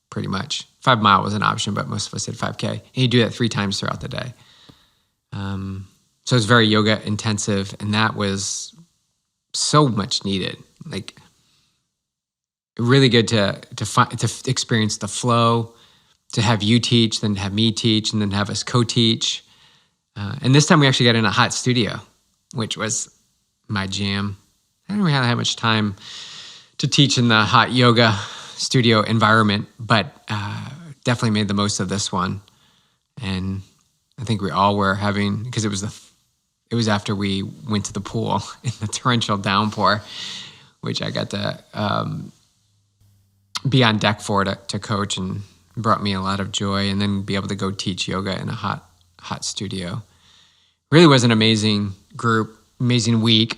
Speaker 1: pretty much. 5 mile was an option, but most of us did 5K. And you do that 3 times throughout the day. So it's very yoga intensive, and that was so much needed. Like, really good to experience the flow, to have you teach, then have me teach, and then have us co-teach. And this time we actually got in a hot studio, which was my jam. I didn't really have much time to teach in the hot yoga studio environment, but definitely made the most of this one. And I think we all were having, because it was after we went to the pool in the torrential downpour, which I got to be on deck for to coach, and brought me a lot of joy, and then be able to go teach yoga in a hot studio. Really was an amazing group, amazing week.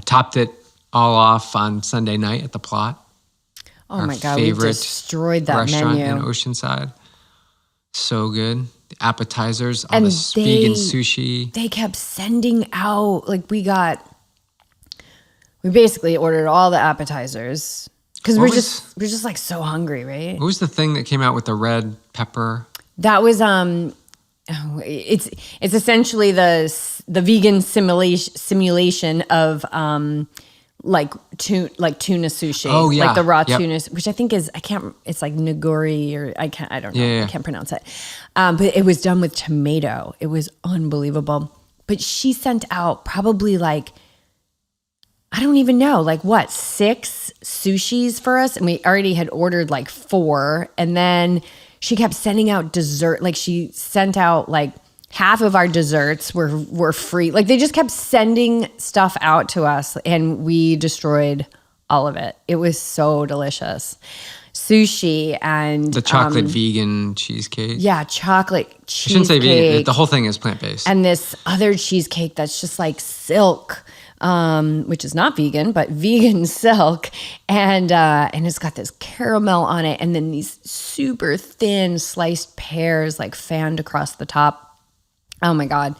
Speaker 1: Topped it all off on Sunday night at the Plot.
Speaker 2: Oh my God, we destroyed that
Speaker 1: restaurant
Speaker 2: menu.
Speaker 1: in Oceanside. So good. The appetizers, all this vegan sushi.
Speaker 2: They kept sending out, like we basically ordered all the appetizers. Because we're just like so hungry, right?
Speaker 1: What was the thing that came out with the red pepper?
Speaker 2: That was it's essentially the vegan simulation of tuna sushi.
Speaker 1: Oh yeah,
Speaker 2: like the raw tuna, which I think is it's like nigori, or I don't know,
Speaker 1: yeah.
Speaker 2: I can't pronounce it. But it was done with tomato. It was unbelievable. But she sent out probably like, I don't even know, like what, 6 sushis for us? And we already had ordered like 4. And then she kept sending out dessert. Like she sent out like half of our desserts were free. Like they just kept sending stuff out to us, and we destroyed all of it. It was so delicious. sushi and
Speaker 1: The chocolate vegan cheesecake.
Speaker 2: yeah, chocolate
Speaker 1: I shouldn't say vegan.
Speaker 2: cheesecake.
Speaker 1: The whole thing is plant-based.
Speaker 2: And this other cheesecake that's just like silk, which is not vegan, but vegan silk. And it's got this caramel on it. And then these super thin sliced pears like fanned across the top. Oh my God.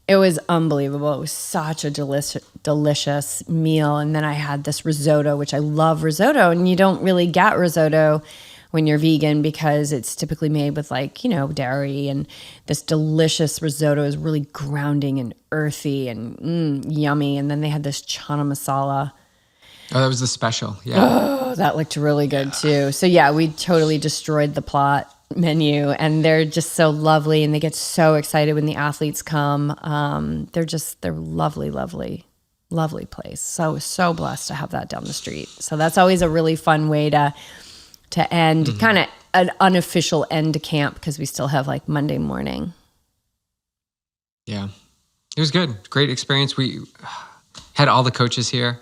Speaker 2: It was unbelievable. It was such a delicious meal. And then I had this risotto, which I love risotto. And you don't really get risotto when you're vegan because it's typically made with like, dairy. And this delicious risotto is really grounding and earthy and yummy. And then they had this chana masala.
Speaker 1: Oh, that was the special. Yeah.
Speaker 2: Oh, that looked really good too. So yeah, we totally destroyed the plot menu, and they're just so lovely, and they get so excited when the athletes come. They're lovely, lovely, lovely place. So blessed to have that down the street. So that's always a really fun way to end, kind of an unofficial end to camp, because we still have like Monday morning.
Speaker 1: Yeah, it was good. Great experience. We had all the coaches here.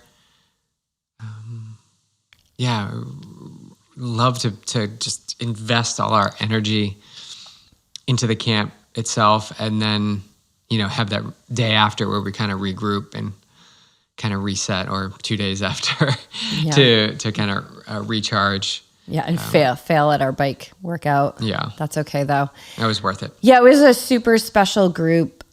Speaker 1: Yeah, love to just invest all our energy into the camp itself, and then have that day after where we kind of regroup and kind of reset, or 2 days after to kind of recharge.
Speaker 2: Yeah, and fail at our bike workout.
Speaker 1: Yeah,
Speaker 2: that's okay though.
Speaker 1: That was worth it.
Speaker 2: Yeah, it was a super special group.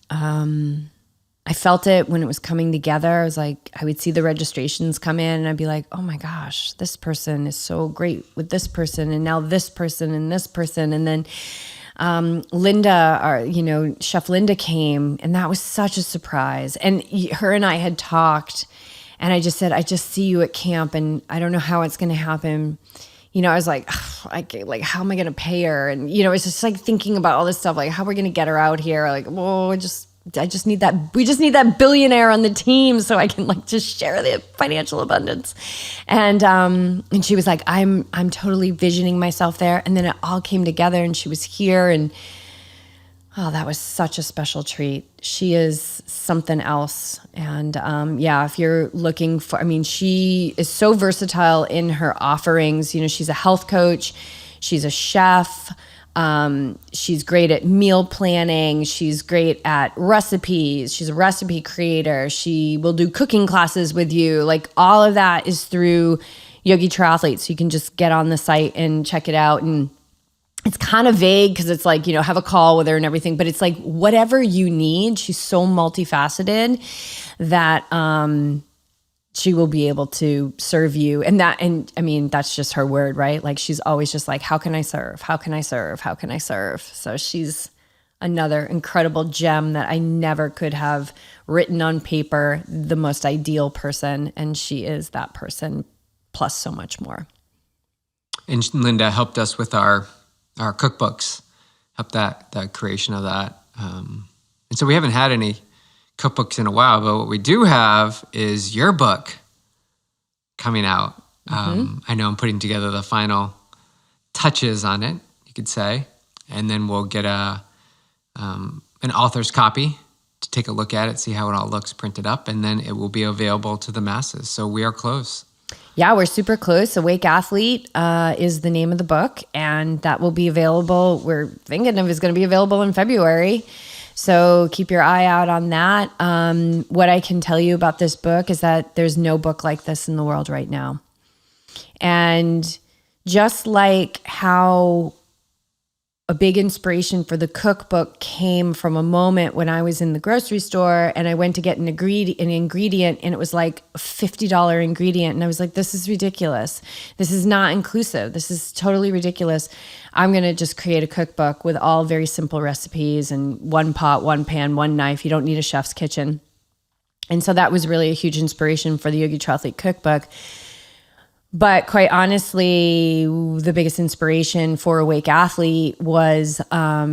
Speaker 2: I felt it when it was coming together. I was like, I would see the registrations come in and I'd be like, oh my gosh, this person is so great with this person, and now this person and this person. And then Linda, Chef Linda came, and that was such a surprise. And her and I had talked, and I just said, I just see you at camp, and I don't know how it's going to happen. I was like, how am I going to pay her? And, it's just like thinking about all this stuff, like how we're going to get her out here. Like, I just need that. We just need that billionaire on the team so I can like just share the financial abundance. And she was like, I'm totally visioning myself there. And then it all came together, and she was here, and oh, that was such a special treat. She is something else. And if you're looking for, she is so versatile in her offerings. She's a health coach, she's a chef. She's great at meal planning. She's great at recipes. She's a recipe creator. She will do cooking classes with you. Like all of that is through Yogi Triathlete. So you can just get on the site and check it out. And it's kind of vague because it's like, have a call with her and everything, but it's like whatever you need. She's so multifaceted that, she will be able to serve you. And that's just her word, right? Like she's always just like, how can I serve? How can I serve? How can I serve? So she's another incredible gem that I never could have written on paper, the most ideal person. And she is that person plus so much more.
Speaker 1: And Linda helped us with our cookbooks, helped the creation of that. And so we haven't had any cookbooks in a while, but what we do have is your book coming out. I know I'm putting together the final touches on it, you could say, and then we'll get an author's copy to take a look at it, see how it all looks printed up, and then it will be available to the masses. So we are close.
Speaker 2: Yeah, we're super close. Awake Athlete is the name of the book, and that will be available. We're thinking of it's going to be available in February. So keep your eye out on that. What I can tell you about this book is that there's no book like this in the world right now. And just like how a big inspiration for the cookbook came from a moment when I was in the grocery store and I went to get an ingredient, and it was like a $50 ingredient. And I was like, this is ridiculous. This is not inclusive. This is totally ridiculous. I'm going to just create a cookbook with all very simple recipes and one pot, one pan, one knife. You don't need a chef's kitchen. And so that was really a huge inspiration for the Yogi Triathlete cookbook. But quite honestly, the biggest inspiration for Awake Athlete was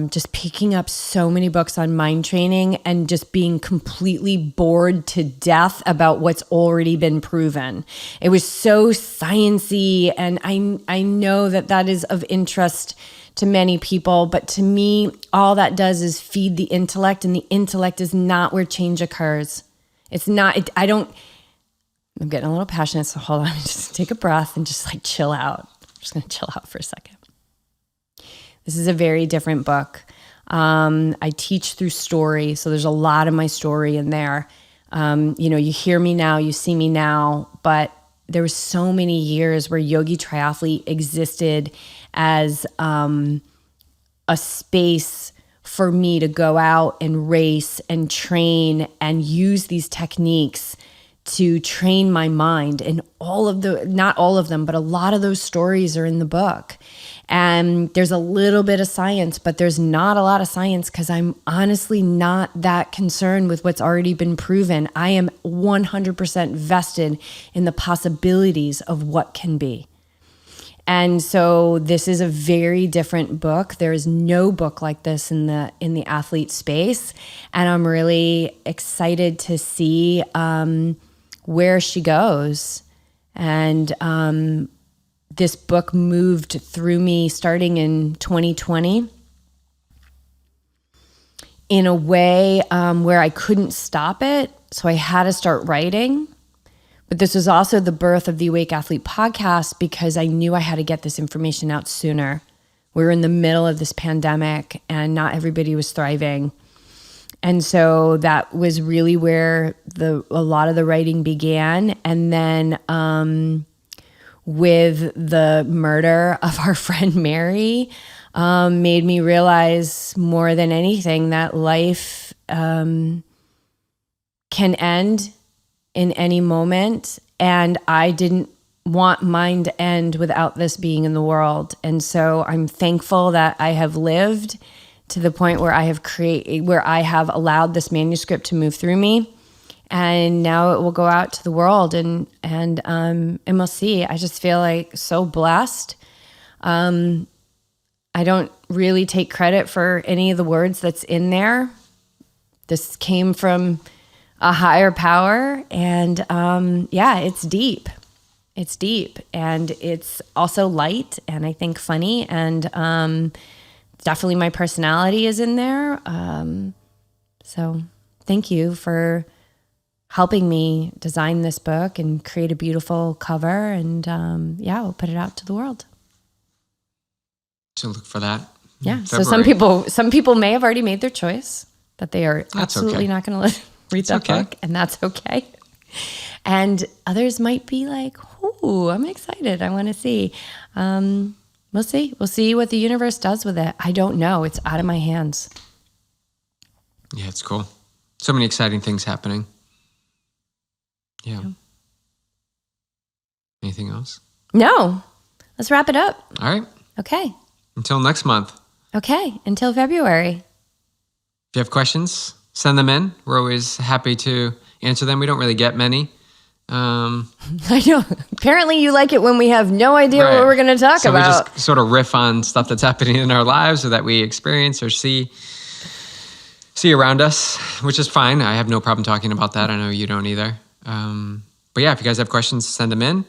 Speaker 2: just picking up so many books on mind training and just being completely bored to death about what's already been proven. It was so sciencey, and I know that is of interest to many people, but to me, all that does is feed the intellect, and the intellect is not where change occurs. It's not. I'm getting a little passionate, so hold on, just take a breath and just like chill out. just going to chill out for a second. This is a very different book. I teach through story, so there's a lot of my story in there. You hear me now, you see me now, but there were so many years where Yogi Triathlete existed as a space for me to go out and race and train and use these techniques to train my mind. And not all of them, but a lot of those stories are in the book. And there's a little bit of science, but there's not a lot of science because I'm honestly not that concerned with what's already been proven. I am 100% vested in the possibilities of what can be. And so this is a very different book. There is no book like this in the athlete space. And I'm really excited to see where she goes. And this book moved through me starting in 2020 in a way where I couldn't stop it. So I had to start writing. But this was also the birth of the Awake Athlete podcast because I knew I had to get this information out sooner. We were in the middle of this pandemic and not everybody was thriving. And so that was really where a lot of the writing began. And then with the murder of our friend Mary, made me realize more than anything that life can end in any moment. And I didn't want mine to end without this being in the world. And so I'm thankful that I have lived to the point where where I have allowed this manuscript to move through me. And now it will go out to the world and we'll see. I just feel like so blessed. I don't really take credit for any of the words that's in there. This came from a higher power. And it's deep. It's deep. And it's also light and I think funny. And definitely my personality is in there. So thank you for helping me design this book and create a beautiful cover. And we'll put it out to the world.
Speaker 1: So look for that.
Speaker 2: Yeah.
Speaker 1: February.
Speaker 2: So some people may have already made their choice that they are absolutely not going to read that book, and that's okay. And others might be like, "Oh, I'm excited. I want to see." We'll see. We'll see what the universe does with it. I don't know. It's out of my hands.
Speaker 1: Yeah, it's cool. So many exciting things happening. Yeah. Anything else?
Speaker 2: No. Let's wrap it up.
Speaker 1: All right.
Speaker 2: Okay.
Speaker 1: Until next month.
Speaker 2: Okay. Until February.
Speaker 1: If you have questions, send them in. We're always happy to answer them. We don't really get many.
Speaker 2: I know. Apparently you like it when we have no idea what we're going to talk about.
Speaker 1: We just sort of riff on stuff that's happening in our lives or that we experience or see around us, which is fine. I have no problem talking about that. I know you don't either. But yeah, if you guys have questions, send them in.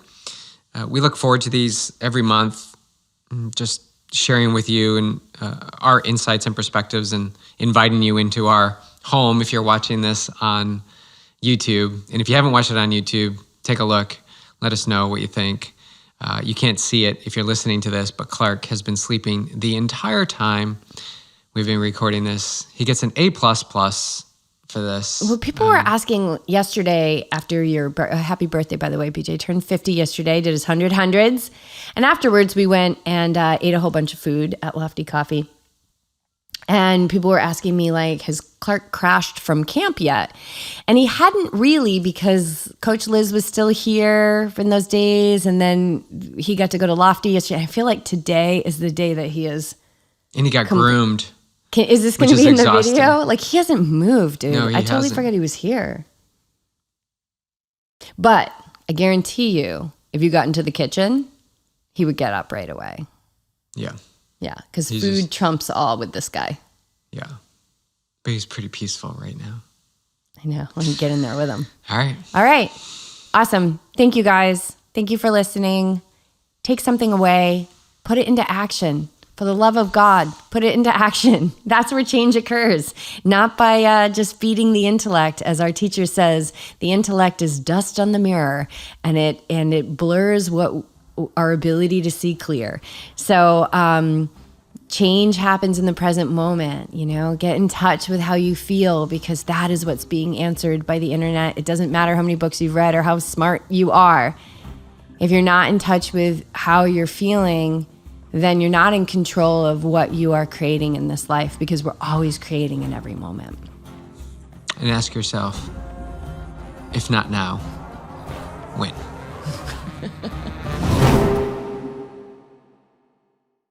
Speaker 1: We look forward to these every month, just sharing with you and our insights and perspectives and inviting you into our home if you're watching this on YouTube. And if you haven't watched it on YouTube, take a look. Let us know what you think. You can't see it if you're listening to this, but Clark has been sleeping the entire time we've been recording this. He gets an A++ for this.
Speaker 2: Well, people were asking yesterday after your happy birthday, by the way, BJ turned 50 yesterday, did his 100 hundreds. And afterwards we went and ate a whole bunch of food at Lofty Coffee. And people were asking me, like, has Clark crashed from camp yet? And he hadn't really, because Coach Liz was still here in those days. And then he got to go to Lofty yesterday. I feel like today is the day that he is.
Speaker 1: And he got groomed.
Speaker 2: Is this going to be in the video? Like, he hasn't moved, dude.
Speaker 1: No,
Speaker 2: I totally forgot he was here. But I guarantee you, if you got into the kitchen, he would get up right away.
Speaker 1: Yeah.
Speaker 2: Yeah, because food trumps all with this guy.
Speaker 1: Yeah. But he's pretty peaceful right now.
Speaker 2: I know. Let me get in there with him.
Speaker 1: All right.
Speaker 2: All right. Awesome. Thank you, guys. Thank you for listening. Take something away. Put it into action. For the love of God, put it into action. That's where change occurs. Not by just feeding the intellect. As our teacher says, the intellect is dust on the mirror, and it blurs what our ability to see clear. So change happens in the present moment. Get in touch with how you feel, because that is what's being answered by the internet. It doesn't matter how many books you've read or how smart you are. If you're not in touch with how you're feeling, then you're not in control of what you are creating in this life, because we're always creating in every moment.
Speaker 1: And ask yourself, if not now, when?